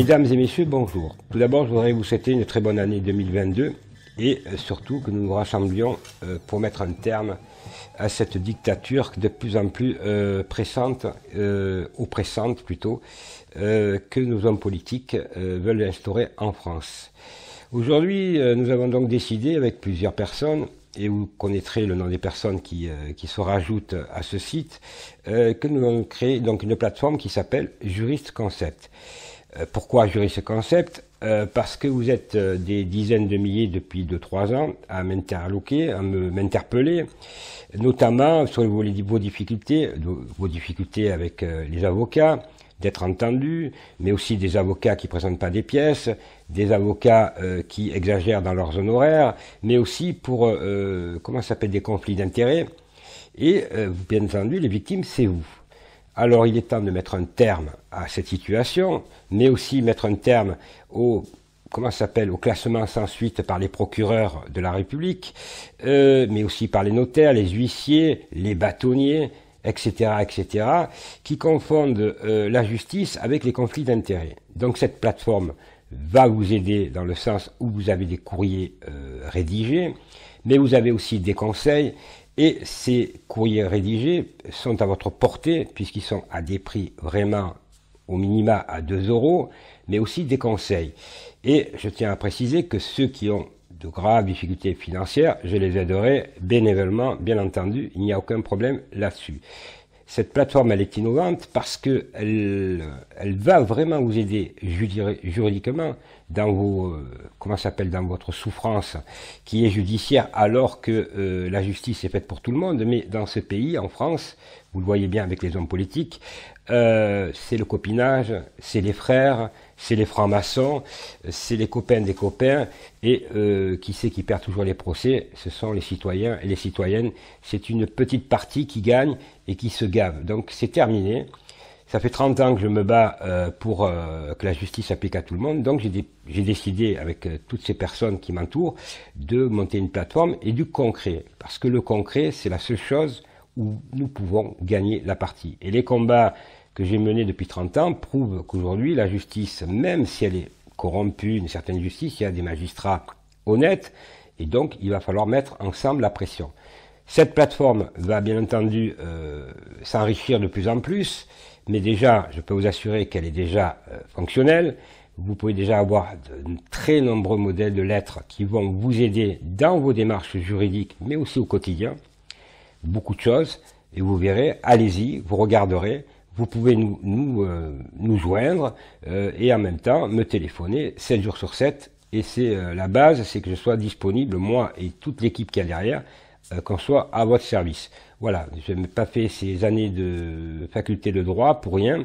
Mesdames et messieurs, bonjour. Tout d'abord, je voudrais vous souhaiter une très bonne année 2022 et surtout que nous nous rassemblions pour mettre un terme à cette dictature de plus en plus oppressante plutôt, que nos hommes politiques veulent instaurer en France. Aujourd'hui, nous avons donc décidé avec plusieurs personnes, et vous connaîtrez le nom des personnes qui se rajoutent à ce site, que nous allons créer donc une plateforme qui s'appelle Juriste Concept. Pourquoi Juriste Concept? Parce que vous êtes des dizaines de milliers depuis 2-3 ans à m'interloquer, à m'interpeller, notamment sur vos difficultés avec les avocats, d'être entendus, mais aussi des avocats qui ne présentent pas des pièces, des avocats qui exagèrent dans leurs honoraires, mais aussi pour, des conflits d'intérêts. Et bien entendu, les victimes, c'est vous. Alors il est temps de mettre un terme à cette situation, mais aussi mettre un terme au classement sans suite par les procureurs de la République, mais aussi par les notaires, les huissiers, les bâtonniers, etc., qui confondent la justice avec les conflits d'intérêts. Donc cette plateforme va vous aider dans le sens où vous avez des courriers rédigés, mais vous avez aussi des conseils. Et ces courriers rédigés sont à votre portée, puisqu'ils sont à des prix vraiment au minima à 2 €, mais aussi des conseils. Et je tiens à préciser que ceux qui ont de graves difficultés financières, je les aiderai bénévolement, bien entendu, il n'y a aucun problème là-dessus. Cette plateforme, elle est innovante parce que elle va vraiment vous aider juridiquement dans dans votre souffrance qui est judiciaire, alors que la justice est faite pour tout le monde. Mais dans ce pays, en France, vous le voyez bien avec les hommes politiques, c'est le copinage, c'est les frères, c'est les francs-maçons, c'est les copains des copains, et qui c'est qui perd toujours les procès? Ce sont les citoyens et les citoyennes. C'est une petite partie qui gagne et qui se gave. Donc c'est terminé. Ça fait 30 ans que je me bats pour que la justice s'applique à tout le monde. Donc j'ai décidé, avec toutes ces personnes qui m'entourent, de monter une plateforme et du concret. Parce que le concret, c'est la seule chose où nous pouvons gagner la partie. Et les combats que j'ai menés depuis 30 ans prouvent qu'aujourd'hui, la justice, même si elle est corrompue, une certaine justice, il y a des magistrats honnêtes, et donc il va falloir mettre ensemble la pression. Cette plateforme va bien entendu s'enrichir de plus en plus, mais déjà, je peux vous assurer qu'elle est déjà fonctionnelle. Vous pouvez déjà avoir de très nombreux modèles de lettres qui vont vous aider dans vos démarches juridiques, mais aussi au quotidien. Beaucoup de choses, et vous verrez, allez-y, vous regarderez, vous pouvez nous joindre et en même temps me téléphoner 7 jours sur 7, et c'est la base, c'est que je sois disponible, moi et toute l'équipe qui est derrière, qu'on soit à votre service. Voilà, je n'ai pas fait ces années de faculté de droit pour rien,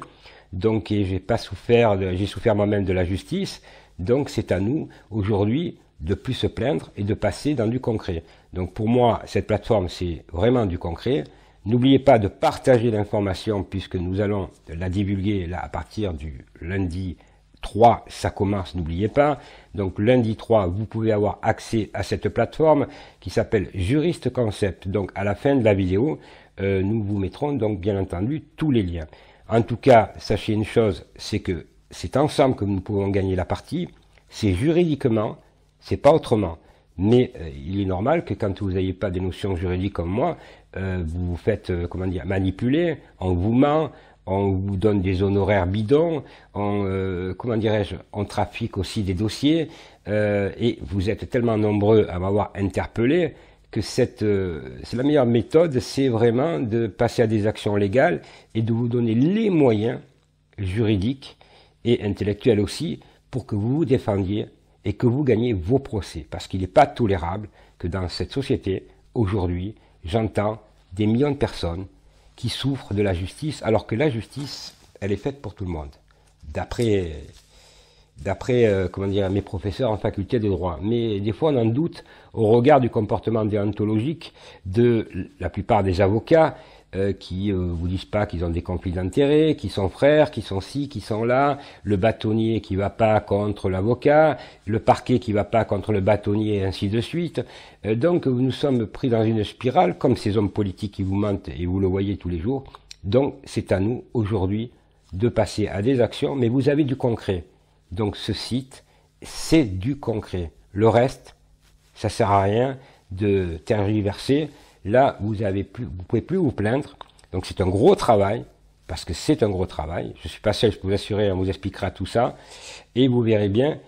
donc j'ai souffert moi-même de la justice, donc c'est à nous aujourd'hui de plus se plaindre et de passer dans du concret. Donc pour moi, cette plateforme, c'est vraiment du concret. N'oubliez pas de partager l'information, puisque nous allons la divulguer là à partir du lundi 3, ça commence, n'oubliez pas. Donc lundi 3, vous pouvez avoir accès à cette plateforme qui s'appelle Juriste Concept. Donc à la fin de la vidéo, nous vous mettrons donc bien entendu tous les liens. En tout cas, sachez une chose, c'est que c'est ensemble que nous pouvons gagner la partie. C'est juridiquement, c'est pas autrement. Mais il est normal que quand vous n'ayez pas des notions juridiques comme moi, vous vous faites manipuler, on vous ment, on vous donne des honoraires bidons, on trafique aussi des dossiers, et vous êtes tellement nombreux à m'avoir interpellé que c'est la meilleure méthode, c'est vraiment de passer à des actions légales et de vous donner les moyens juridiques et intellectuels aussi pour que vous vous défendiez et que vous gagnez vos procès. Parce qu'il n'est pas tolérable que dans cette société, aujourd'hui, j'entends des millions de personnes qui souffrent de la justice, alors que la justice, elle est faite pour tout le monde. D'après mes professeurs en faculté de droit. Mais des fois, on en doute au regard du comportement déontologique de la plupart des avocats qui vous disent pas qu'ils ont des conflits d'intérêts, qui sont frères, qui sont ci, qui sont là, le bâtonnier qui va pas contre l'avocat, le parquet qui va pas contre le bâtonnier, et ainsi de suite. Donc nous sommes pris dans une spirale, comme ces hommes politiques qui vous mentent, et vous le voyez tous les jours. Donc c'est à nous, aujourd'hui, de passer à des actions, mais vous avez du concret. Donc ce site, c'est du concret. Le reste, ça sert à rien de tergiverser. Là, vous pouvez plus vous plaindre. Donc c'est un gros travail, parce que c'est un gros travail. Je suis pas seul, je peux vous assurer, on vous expliquera tout ça. Et vous verrez bien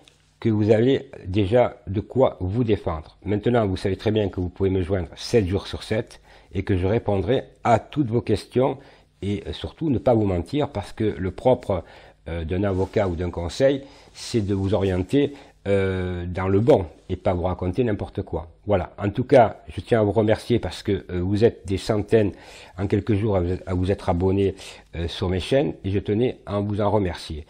que vous avez déjà de quoi vous défendre. Maintenant, vous savez très bien que vous pouvez me joindre 7 jours sur 7 et que je répondrai à toutes vos questions et surtout ne pas vous mentir parce que le propre d'un avocat ou d'un conseil, c'est de vous orienter dans le bon et pas vous raconter n'importe quoi. Voilà. En tout cas, je tiens à vous remercier parce que vous êtes des centaines en quelques jours à vous être abonnés sur mes chaînes et je tenais à vous en remercier.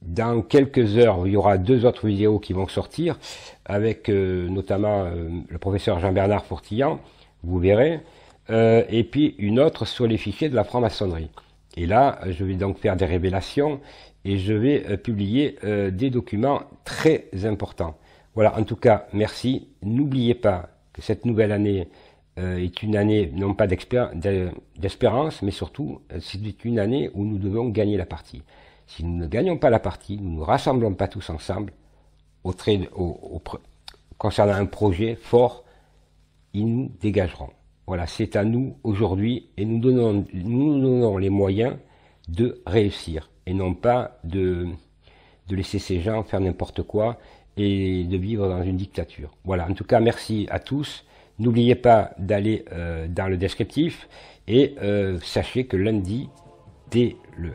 Dans quelques heures, il y aura 2 autres vidéos qui vont sortir avec notamment le professeur Jean-Bernard Fourtillan, vous verrez, et puis une autre sur les fichiers de la franc-maçonnerie. Et là, je vais donc faire des révélations et je vais publier des documents très importants. Voilà, en tout cas, merci. N'oubliez pas que cette nouvelle année est une année non pas d'espérance, mais surtout, c'est une année où nous devons gagner la partie. Si nous ne gagnons pas la partie, nous ne nous rassemblons pas tous ensemble concernant un projet fort, ils nous dégageront. Voilà, c'est à nous aujourd'hui et nous donnons les moyens de réussir et non pas de laisser ces gens faire n'importe quoi et de vivre dans une dictature. Voilà, en tout cas, merci à tous. N'oubliez pas d'aller dans le descriptif et sachez que lundi, dès le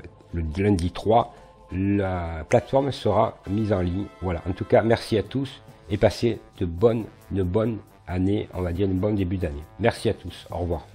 lundi 3, la plateforme sera mise en ligne. Voilà, en tout cas, merci à tous et passez une bonne année, on va dire, un bon début d'année. Merci à tous, au revoir.